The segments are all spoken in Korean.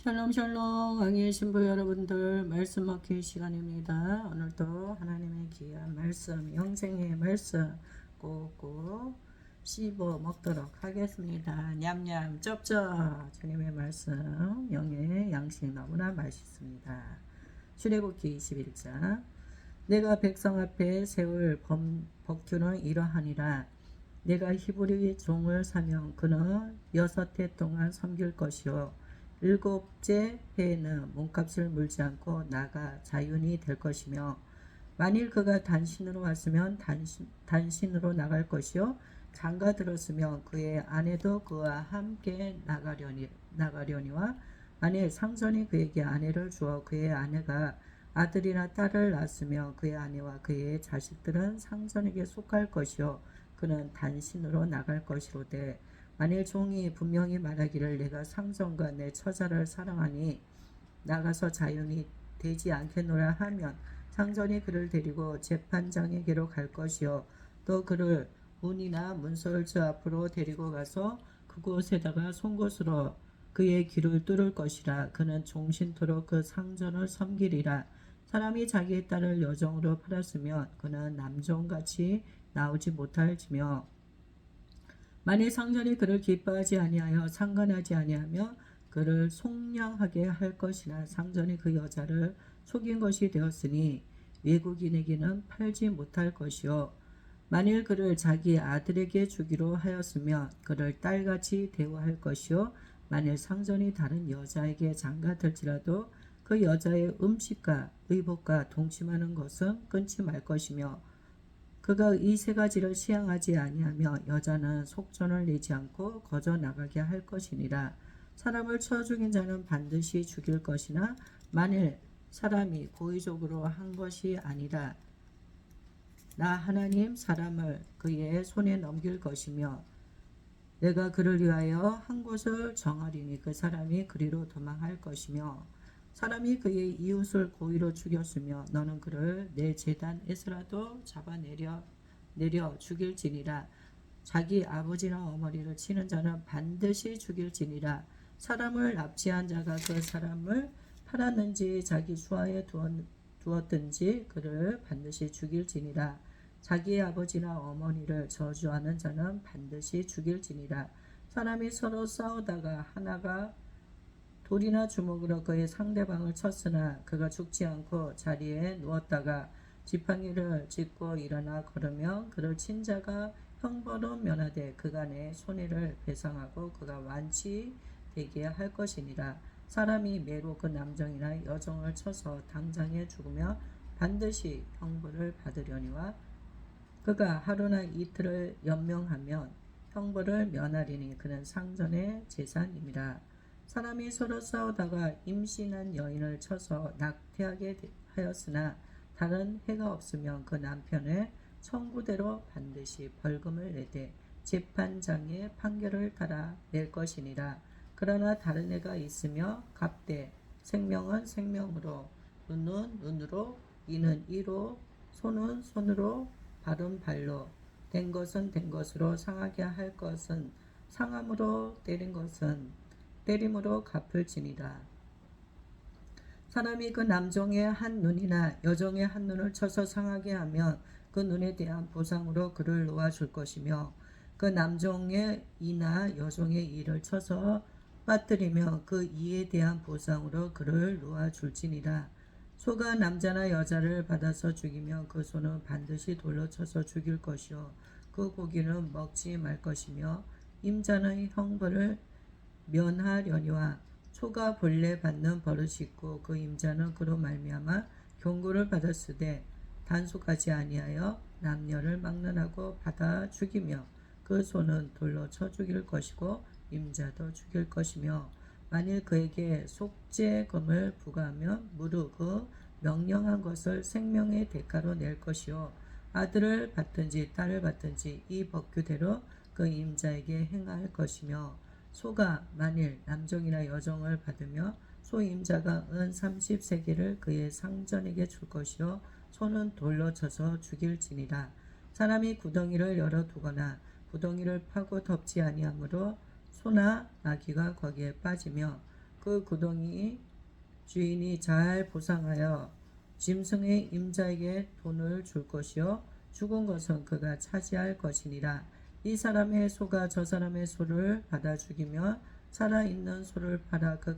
샬롬 샬롬 왕의 신부 여러분들 말씀 먹기 시간입니다. 오늘도 하나님의 귀한 말씀 영생의 말씀 꼭꼭 씹어 먹도록 하겠습니다. 냠냠 쩝쩝 주님의 말씀 영의 양식 너무나 맛있습니다. 출애굽기 21장 내가 백성 앞에 세울 법규는 이러하니라. 내가 히브리 종을 사면 그는 6해 동안 섬길 것이요 7째 해에는 몸값을 물지 않고 나가 자윤이 될 것이며 만일 그가 단신으로 왔으면 단신으로 나갈 것이요 장가 들었으면 그의 아내도 그와 함께 나가려니와 만일 상전이 그에게 아내를 주어 그의 아내가 아들이나 딸을 낳았으며 그의 아내와 그의 자식들은 상전에게 속할 것이요 그는 단신으로 나갈 것이로되 만일 종이 분명히 말하기를 내가 상전과 내 처자를 사랑하니 나가서 자연이 되지 않겠노라 하면 상전이 그를 데리고 재판장에게로 갈 것이요 또 그를 문이나 문설주 앞으로 데리고 가서 그곳에다가 송곳으로 그의 귀를 뚫을 것이라. 그는 종신토록 그 상전을 섬기리라. 사람이 자기의 딸을 여종으로 팔았으면 그는 남종같이 나오지 못할지며 만일 상전이 그를 기뻐하지 아니하여 상관하지 아니하며 그를 속량하게 할 것이나 상전이 그 여자를 속인 것이 되었으니 외국인에게는 팔지 못할 것이요 만일 그를 자기 아들에게 주기로 하였으면 그를 딸같이 대우할 것이요 만일 상전이 다른 여자에게 장가들지라도 그 여자의 음식과 의복과 동침하는 것은 끊지 말 것이며 그가 이 세 가지를 시행하지 아니하며 여자는 속전을 내지 않고 거저 나가게 할 것이니라. 사람을 쳐 죽인 자는 반드시 죽일 것이나 만일 사람이 고의적으로 한 것이 아니라 나 하나님 사람을 그의 손에 넘길 것이며 내가 그를 위하여 한 곳을 정하리니 그 사람이 그리로 도망할 것이며 사람이 그의 이웃을 고의로 죽였으며 너는 그를 내 제단에서라도 잡아내려 죽일지니라. 자기 아버지나 어머니를 치는 자는 반드시 죽일지니라. 사람을 납치한 자가 그 사람을 팔았는지 자기 수하에 두었든지 그를 반드시 죽일지니라. 자기의 아버지나 어머니를 저주하는 자는 반드시 죽일지니라. 사람이 서로 싸우다가 하나가 돌이나 주먹으로 그의 상대방을 쳤으나 그가 죽지 않고 자리에 누웠다가 지팡이를 짚고 일어나 걸으며 그를 친 자가 형벌은 면하되 그가 내 손해를 배상하고 그가 완치되게 할 것이니라. 사람이 매로 그 남정이나 여종을 쳐서 당장에 죽으며 반드시 형벌을 받으려니와 그가 하루나 이틀을 연명하면 형벌을 면하리니 그는 상전의 재산임이라. 사람이 서로 싸우다가 임신한 여인을 쳐서 낙태하게 하였으나 다른 해가 없으면 그 남편의 청구대로 반드시 벌금을 내되 재판장의 판결을 따라 낼 것이니라. 그러나 다른 해가 있으며 갑되 생명은 생명으로 눈은 눈으로 이는 이로 손은 손으로 발은 발로 된 것은 된 것으로 상하게 할 것은 상함으로 때린 것은 때림으로 갚을지니라. 사람이 그 남종의 한 눈이나 여종의 한 눈을 쳐서 상하게 하면 그 눈에 대한 보상으로 그를 놓아줄 것이며 그 남종의 이나 여종의 이를 쳐서 빠뜨리며 그 이에 대한 보상으로 그를 놓아줄지니라. 소가 남자나 여자를 받아서 죽이면 그 소는 반드시 돌로 쳐서 죽일 것이요 그 고기는 먹지 말 것이며 임자는 형벌을 면하려니와 소가 본래 받는 버릇이 있고 그 임자는 그로 말미암아 경고를 받았으되 단속하지 아니하여 남녀를 막론하고 받아 죽이며 그 소는 돌로 쳐 죽일 것이고 임자도 죽일 것이며 만일 그에게 속죄금을 부과하면 무릇 그 명령한 것을 생명의 대가로 낼 것이요 아들을 받든지 딸을 받든지 이 법규대로 그 임자에게 행할 것이며 소가 만일 남종이나 여종을 받으며 소임자가 은 30세겔을 그의 상전에게 줄 것이요 소는 돌로 쳐서 죽일지니라. 사람이 구덩이를 열어두거나 구덩이를 파고 덮지 아니하므로 소나 나귀가 거기에 빠지며 그 구덩이 주인이 잘 보상하여 짐승의 임자에게 돈을 줄 것이요 죽은 것은 그가 차지할 것이니라. 이 사람의 소가 저 사람의 소를 받아 죽이며 살아있는 소를 팔아 그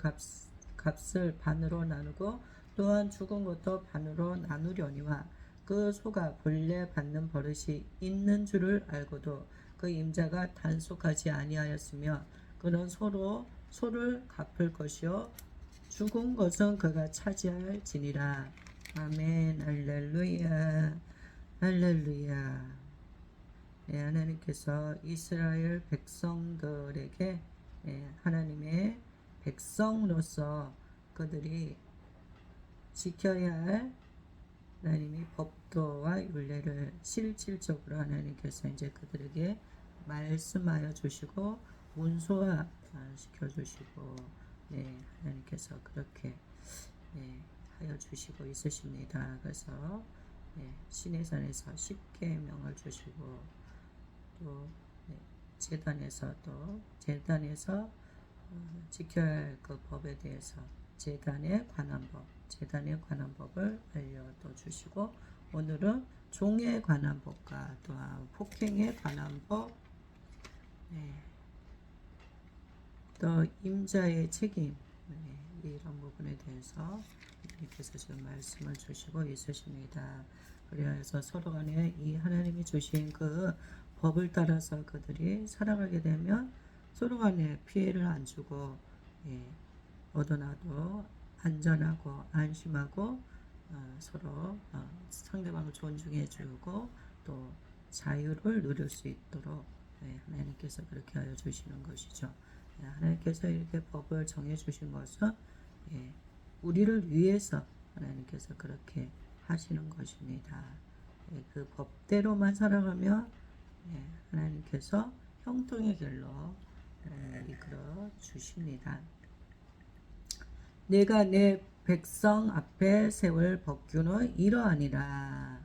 값을 반으로 나누고 또한 죽은 것도 반으로 나누려니와 그 소가 본래 받는 버릇이 있는 줄을 알고도 그 임자가 단속하지 아니하였으며 그는 소를 갚을 것이요 죽은 것은 그가 차지할지니라. 아멘. 할렐루야. 할렐루야. 네, 하나님께서 이스라엘 백성들에게 하나님의 백성으로서 그들이 지켜야 할 하나님이 법도와 율례를 실질적으로 하나님께서 이제 그들에게 말씀하여 주시고 문서화 시켜 주시고 하나님께서 그렇게 하여 주시고 있으십니다. 그래서 시내산에서 십계명을 주시고 또 제단에서 지켜야 할 그 법에 대해서 제단에 관한 법을 알려도 주시고 오늘은 종에 관한 법과 또한 폭행에 관한 법, 또 임자의 책임 이런 부분에 대해서 하나님께서 지금 말씀을 주시고 있으십니다. 그래서 서로 간에 이 하나님이 주신 그 법을 따라서 그들이 살아가게 되면 서로 간에 피해를 안 주고 얻어나도 안전하고 안심하고 서로 상대방을 존중해 주고 또 자유를 누릴 수 있도록 하나님께서 그렇게 하여 주시는 것이죠. 하나님께서 이렇게 법을 정해 주신 것은 우리를 위해서 하나님께서 그렇게 하시는 것입니다. 그 법대로만 살아가면 하나님께서 형통의 길로 이끌어 주십니다. 내가 내 백성 앞에 세울 법규는 이러하니라.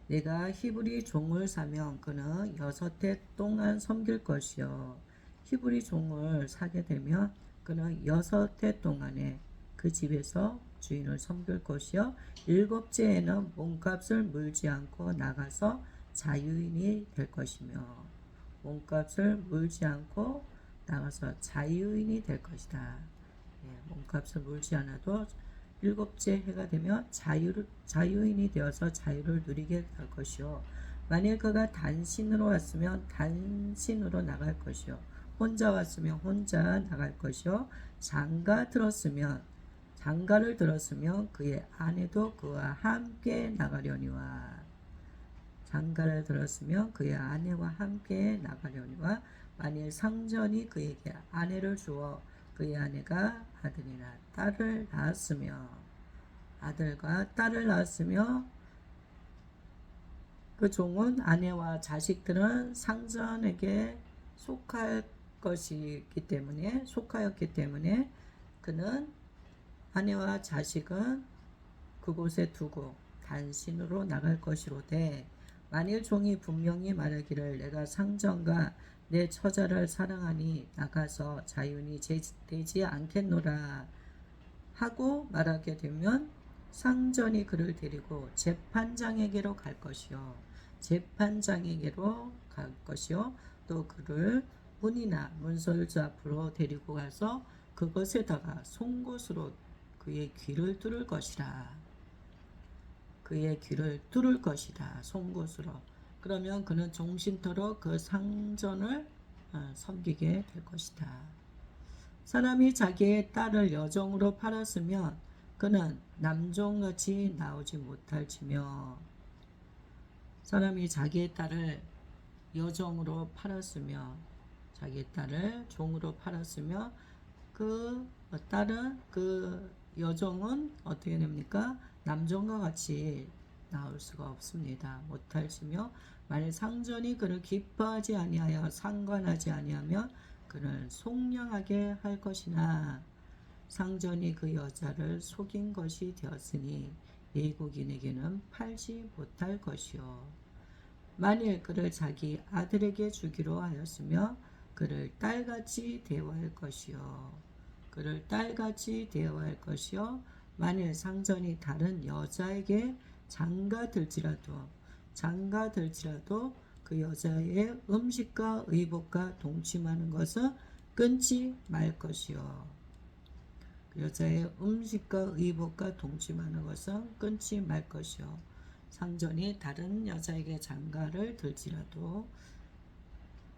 내가 히브리 종을 사면 그는 6해 동안 섬길 것이요 히브리 종을 사게 되면 그는 6해 동안에 그 집에서 주인을 섬길 것이요 7째에는 몸값을 물지 않고 나가서 자유인이 될 것이며 몸값을 물지 않고 나가서 자유인이 될 것이다. 몸값을 물지 않아도 7째 해가 되면 자유인이 되어서 자유를 누리게 될 것이요 만일 그가 단신으로 왔으면 단신으로 나갈 것이요 혼자 왔으면 혼자 나갈 것이요 장가를 들었으면 그의 아내도 그와 함께 나가려니와 장가를 들었으면 그의 아내와 함께 나가려니와 만일 상전이 그에게 아내를 주어 그의 아내가 아들이나 딸을 낳았으며 아들과 딸을 낳았으며 그 종은 아내와 자식들은 상전에게 속하였기 때문에 그는 아내와 자식은 그곳에 두고 단신으로 나갈 것이로되 만일 종이 분명히 말하기를 내가 상전과 내 처자를 사랑하니 나가서 자유인이 되지 않겠노라 하고 말하게 되면 상전이 그를 데리고 재판장에게로 갈 것이요 또 그를 문이나 문설주 앞으로 데리고 가서 그것에다가 송곳으로 그의 귀를 뚫을 것이다. 송곳으로. 그러면 그는 종신토록 그 상전을 섬기게 될 것이다. 사람이 자기의 딸을 여종으로 팔았으면 그는 남종같이 나오지 못할지며 사람이 자기의 딸을 여종으로 팔았으며 자기의 딸을 종으로 팔았으며 그 딸은 그 여종은 어떻게 됩니까? 남종과 같이 나올 수가 없습니다. 못할지며 만일 상전이 그를 기뻐하지 아니하여 상관하지 아니하면 그를 속량하게 할 것이나 상전이 그 여자를 속인 것이 되었으니 외국인에게는 팔지 못할 것이요 만일 그를 자기 아들에게 주기로 하였으며 그를 딸같이 대우할 것이요 그를 딸같이 대우할 것이요 만일 상전이 다른 여자에게 장가들지라도 그 여자의 음식과 의복과 동침하는 것은 끊지 말 것이요. 그 여자의 음식과 의복과 동침하는 것은 끊지 말 것이요. 상전이 다른 여자에게 장가를 들지라도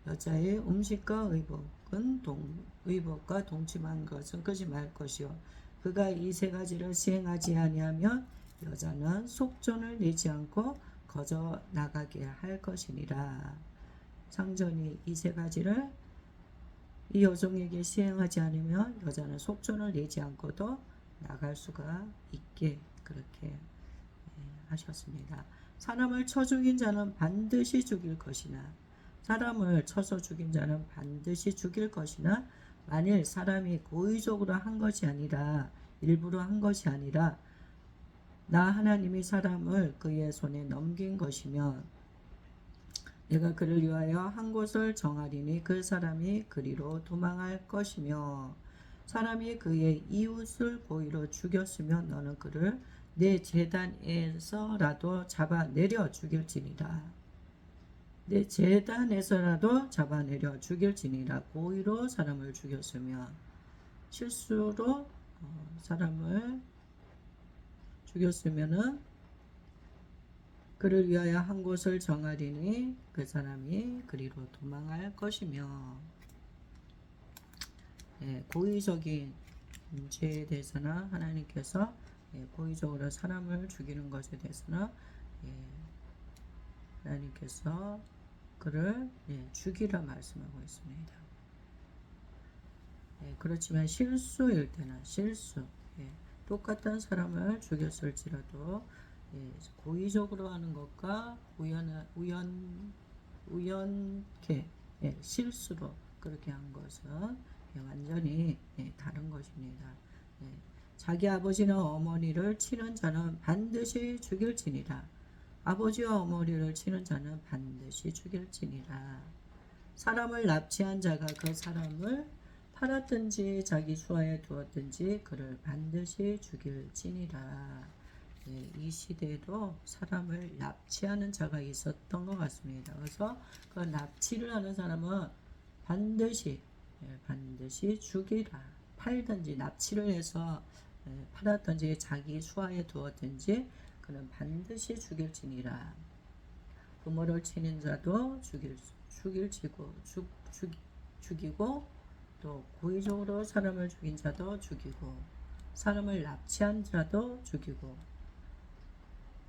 여자의 음식과 의복과 동침한 것은 끊지 말 것이요. 그가 이 세 가지를 시행하지 아니하면 여자는 속전을 내지 않고 거저 나가게 할 것이니라. 상전이 이 세 가지를 이 여종에게 시행하지 않으면 여자는 속전을 내지 않고도 나갈 수가 있게 그렇게 하셨습니다. 사람을 쳐 죽인 자는 반드시 죽일 것이나 사람을 쳐서 죽인 자는 반드시 죽일 것이나 만일 사람이 고의적으로 한 것이 아니라 일부러 한 것이 아니라 나 하나님이 사람을 그의 손에 넘긴 것이면 내가 그를 위하여 한 곳을 정하리니 그 사람이 그리로 도망할 것이며 사람이 그의 이웃을 고의로 죽였으면 너는 그를 내 제단에서라도 잡아내려 죽일지니라. 내 제단에서라도 잡아내려 죽일지니라. 고의로 사람을 죽였으면 실수로 사람을 죽였으면은 그를 위하여 한 곳을 정하리니 그 사람이 그리로 도망할 것이며 고의적인 죄에 대해서는 하나님께서 고의적으로 사람을 죽이는 것에 대해서는 하나님께서 그를 죽이라 말씀하고 있습니다. 그렇지만 실수일 때는 똑같은 사람을 죽였을지라도 고의적으로 하는 것과 우연케 실수로 그렇게 한 것은 완전히 다른 것입니다. 자기 아버지나 어머니를 치는 자는 반드시 죽일지니라. 아버지와 어머니를 치는 자는 반드시 죽일지니라. 사람을 납치한 자가 그 사람을 팔았든지 자기 수하에 두었든지 그를 반드시 죽일지니라. 이 시대에도 사람을 납치하는 자가 있었던 것 같습니다. 그래서 그 납치를 하는 사람은 반드시 죽이라. 팔든지 납치를 해서 팔았든지 자기 수하에 두었든지 그는 반드시 죽일지니라. 부모를 치는 자도 죽이고 또 고의적으로 사람을 죽인 자도 죽이고 사람을 납치한 자도 죽이고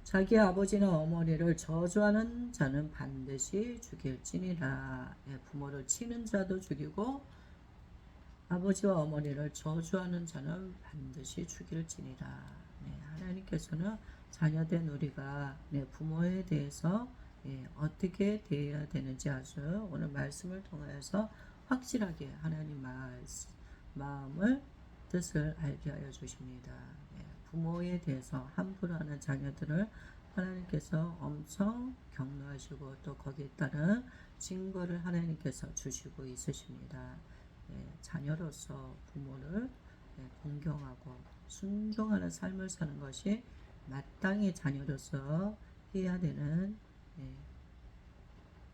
자기 아버지나 어머니를 저주하는 자는 반드시 죽일지니라. 부모를 치는 자도 죽이고 아버지와 어머니를 저주하는 자는 반드시 죽일지니라. 하나님께서는 자녀된 우리가 부모에 대해서 어떻게 대해야 되는지 아주 오늘 말씀을 통하여서 확실하게 하나님 마음을 뜻을 알게 하여 주십니다. 부모에 대해서 함부로 하는 자녀들을 하나님께서 엄청 격려하시고 또 거기에 따른 증거를 하나님께서 주시고 있으십니다. 자녀로서 부모를 공경하고 순종하는 삶을 사는 것이 마땅히 자녀로서 해야 되는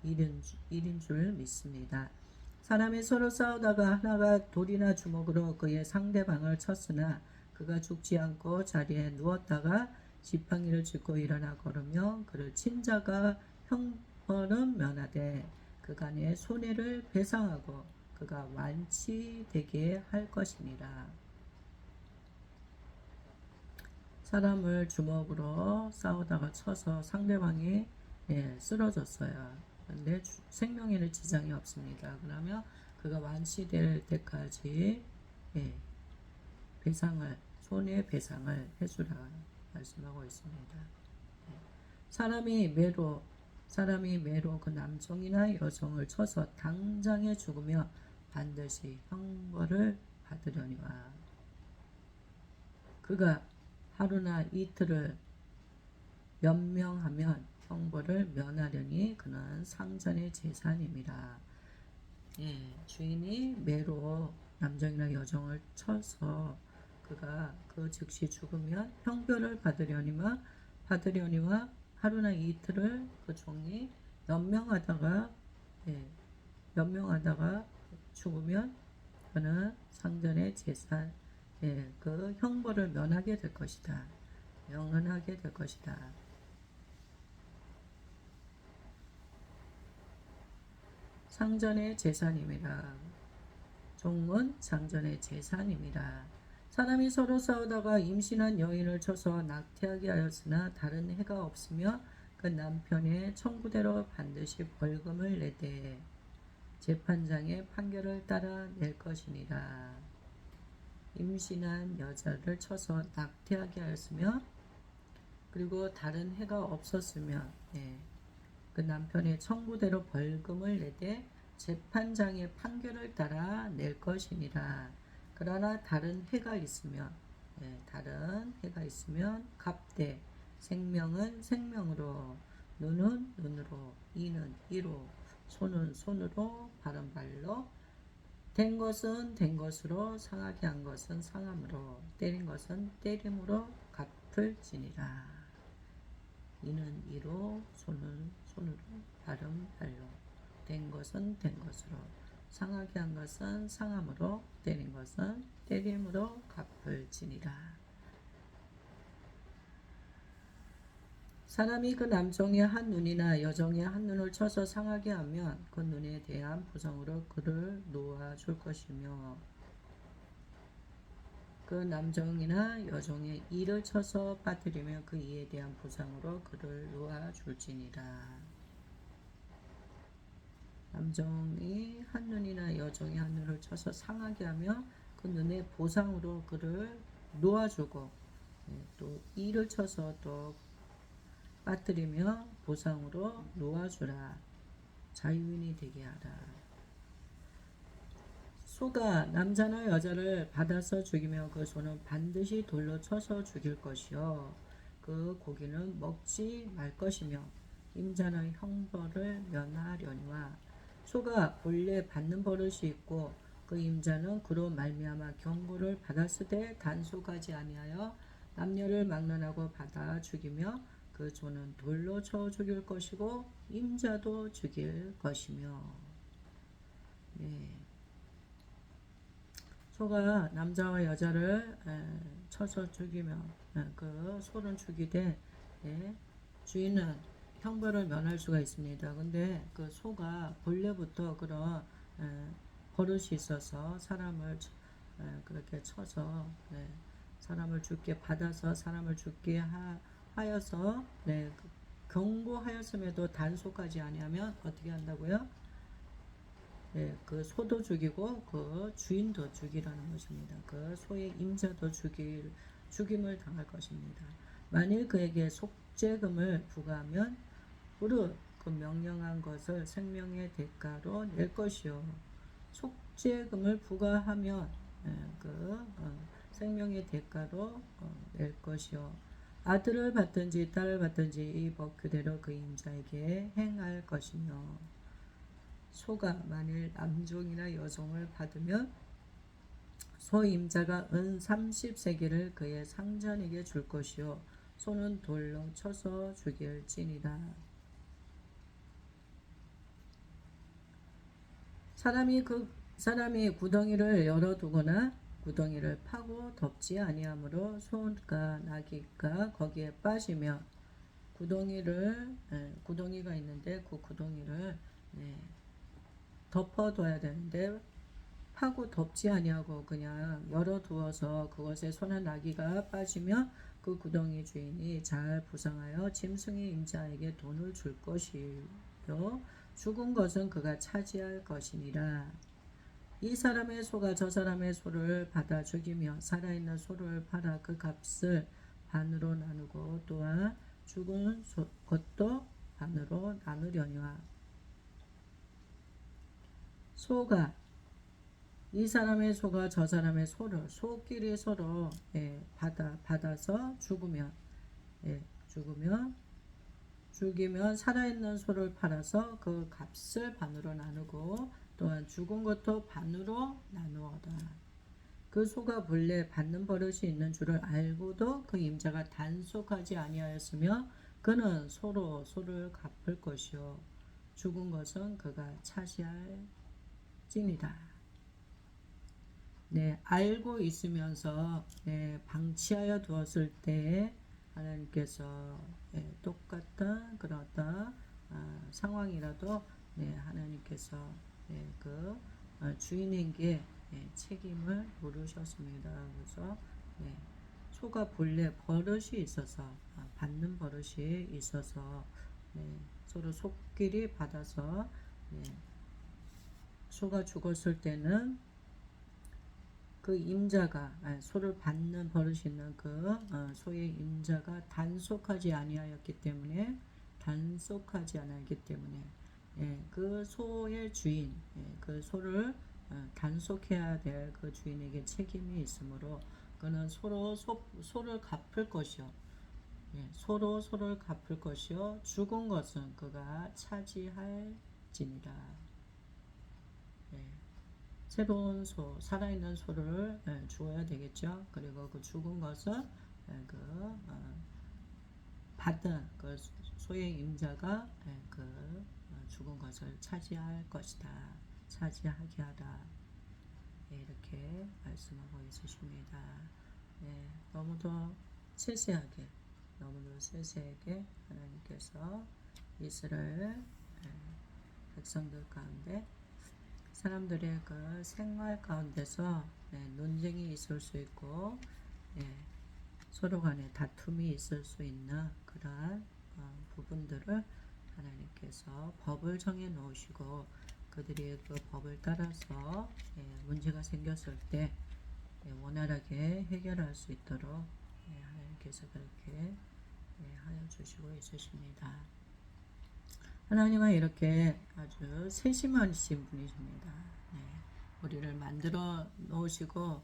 일인 줄 믿습니다. 사람이 서로 싸우다가 하나가 돌이나 주먹으로 그의 상대방을 쳤으나 그가 죽지 않고 자리에 누웠다가 지팡이를 짚고 일어나 걸으며 그를 친 자가 형벌은 면하되 그간의 손해를 배상하고 그가 완치되게 할 것이니라. 사람을 주먹으로 싸우다가 쳐서 상대방이 쓰러졌어요. 근데 생명에는 지장이 없습니다. 그러면 그가 완치될 때까지 손해배상을 해주라 말씀하고 있습니다. 사람이 매로 그 남성이나 여성을 쳐서 당장에 죽으며 반드시 형벌을 받으려니와 그가 하루나 이틀을 연명하면 형벌을 면하려니 그는 상전의 재산입니다. 주인이 매로 남정이나 여정을 쳐서 그가 그 즉시 죽으면 형벌을 받으려니와 하루나 이틀을 그 종이 연명하다가 예, 연명하다가 죽으면 그는 상전의 재산 그 형벌을 면하게 될 것이다. 면하게 될 것이다. 상전의 재산임이라. 종은 상전의 재산임이라. 사람이 서로 싸우다가 임신한 여인을 쳐서 낙태하게 하였으나 다른 해가 없으며 그 남편의 청구대로 반드시 벌금을 내되 재판장의 판결을 따라 낼 것이니라. 임신한 여자를 쳐서 낙태하게 하였으며 그리고 다른 해가 없었으면 그 남편의 청구대로 벌금을 내되 재판장의 판결을 따라 낼 것이니라. 그러나 다른 해가 있으면 갑대 생명은 생명으로 눈은 눈으로 이는 이로 손은 손으로 발은 발로 된 것은 된 것으로 상하게 한 것은 상함으로 때린 것은 때림으로 갚을지니라. 이는 이로 손은 손으로 발은 발로 된 것은 된 것으로 상하게 한 것은 상함으로 때린 것은 때림으로 갚을지니라. 사람이 그 남종의 한 눈이나 여종의 한 눈을 쳐서 상하게 하면 그 눈에 대한 보상으로 그를 놓아줄 것이며 그 남종이나 여종의 이를 쳐서 빠뜨리며 그 이에 대한 보상으로 그를 놓아줄지니라. 남종이 한 눈이나 여종이 한 눈을 쳐서 상하게 하며 그 눈의 보상으로 그를 놓아주고 또 이를 쳐서 또 빠뜨리며 보상으로 놓아주라. 자유인이 되게 하라. 소가 남자나 여자를 받아서 죽이며 그 소는 반드시 돌로 쳐서 죽일 것이요 그 고기는 먹지 말 것이며 임자는 형벌을 면하려니와 소가 본래 받는 버릇이 있고 그 임자는 그로 말미암아 경고를 받았으되 단속하지 아니하여 남녀를 막론하고 받아 죽이며 그 소는 돌로 쳐 죽일 것이고 임자도 죽일 것이며. 소가 남자와 여자를 쳐서 죽이며 그 소는 죽이되 주인은 형벌을 면할 수가 있습니다. 근데 그 소가 본래부터 그런 버릇이 있어서 사람을 그렇게 쳐서 사람을 죽게 받아서 사람을 죽게 하여서 경고하였음에도 단속하지 아니하면 어떻게 한다고요? 그 소도 죽이고 그 주인도 죽이라는 것입니다. 그 소의 임자도 죽임을 당할 것입니다. 만일 그에게 속죄금을 부과하면 무릇 그 명령한 것을 생명의 대가로 낼 것이요 속죄금을 부과하면 생명의 대가로 낼 것이요 아들을 받든지 딸을 받든지 이 법 그대로 그 임자에게 행할 것이며 소가 만일 남종이나 여종을 받으면 소 임자가 은 30세겔을 그의 상전에게 줄 것이요 소는 돌로 쳐서 죽일지니라. 사람이 구덩이를 열어두거나 구덩이를 파고 덮지 아니하므로 소가 나귀가 거기에 빠지며 구덩이가 있는데 그 구덩이를 덮어둬야 되는데 파고 덮지 아니하고 그냥 열어두어서 그것에 소나 나귀가 빠지며 그 구덩이 주인이 잘 부상하여 짐승의 임자에게 돈을 줄 것이요 죽은 것은 그가 차지할 것이니라. 이 사람의 소가 저 사람의 소를 받아 죽이며 살아있는 소를 팔아 그 값을 반으로 나누고 또한 죽은 것도 반으로 나누려니와 소가 이 사람의 소가 저 사람의 소를 소끼리 서로 받아서 죽으면 죽이면 살아있는 소를 팔아서 그 값을 반으로 나누고 또한 죽은 것도 반으로 나누어다. 그 소가 본래 받는 버릇이 있는 줄을 알고도 그 임자가 단속하지 아니하였으며 그는 소로 소를 갚을 것이요 죽은 것은 그가 차지할지니라. 네, 알고 있으면서 네, 방치하여 두었을 때 하나님께서 네, 똑같은 그런 어떤 상황이라도 네, 하나님께서 네, 그 주인에게 네, 책임을 물으셨습니다. 그래서 네, 소가 본래 버릇이 있어서 받는 버릇이 있어서 네, 서로 속끼리 받아서 네, 소가 죽었을 때는 그 임자가 소를 받는 버릇이 있는 그 소의 임자가 단속하지 아니하였기 때문에 단속하지 않았기 때문에 예, 그 소의 주인 그 소를 단속해야 될 그 주인에게 책임이 있으므로 그는 소를 갚을 것이요 예, 소로 소를 갚을 것이요 죽은 것은 그가 차지할지니라. 예. 새로운 소, 살아있는 소를 주어야 되겠죠. 그리고 그 죽은 것은 그 받은 그 소의 임자가 그 죽은 것을 차지할 것이다. 차지하게 하다. 이렇게 말씀하고 있으십니다. 너무도 세세하게, 너무도 세세하게 하나님께서 이스라엘 백성들 가운데 사람들의 그 생활 가운데서 논쟁이 있을 수 있고 서로 간에 다툼이 있을 수 있는 그러한 부분들을 하나님께서 법을 정해 놓으시고 그들이 그 법을 따라서 문제가 생겼을 때 원활하게 해결할 수 있도록 하나님께서 그렇게 하여 주시고 있으십니다. 하나님은 이렇게 아주 세심하신 분이십니다. 우리를 만들어 놓으시고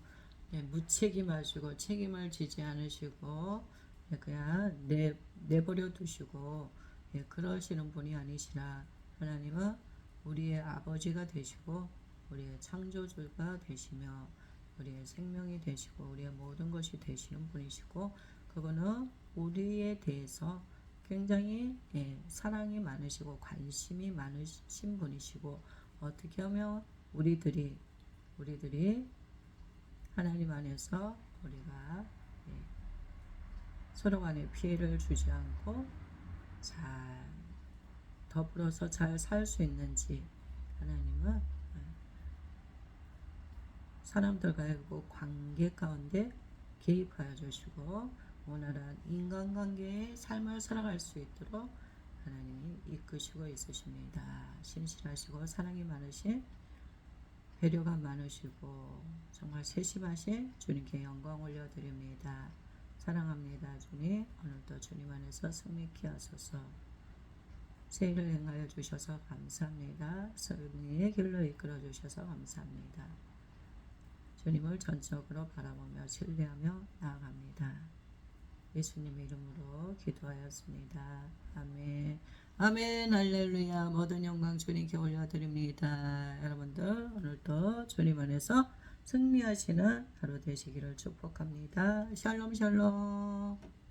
무책임하시고 책임을 지지 않으시고 그냥 내버려 두시고 그러시는 분이 아니시라. 하나님은 우리의 아버지가 되시고 우리의 창조주가 되시며 우리의 생명이 되시고 우리의 모든 것이 되시는 분이시고 그거는 우리에 대해서 굉장히 사랑이 많으시고 관심이 많으신 분이시고 어떻게 하면 우리들이 하나님 안에서 우리가 서로 간에 피해를 주지 않고 잘 더불어서 잘 살 수 있는지 하나님은 사람들과의 그 관계 가운데 개입하여 주시고 원활한 인간관계의 삶을 살아갈 수 있도록 하나님이 이끄시고 있으십니다. 신실하시고 사랑이 많으신 배려가 많으시고 정말 세심하신 주님께 영광 올려드립니다. 사랑합니다. 주님 오늘도 주님 안에서 승리케 하소서. 새 일을 행하여 주셔서 감사합니다. 승리의 길로 이끌어 주셔서 감사합니다. 주님을 전적으로 바라보며 신뢰하며 나아갑니다. 예수님의 이름으로 기도하였습니다. 아멘. 아멘. 할렐루야. 모든 영광 주님께 올려드립니다. 여러분들 오늘도 주님 안에서 승리하시는 하루 되시기를 축복합니다. 샬롬 샬롬.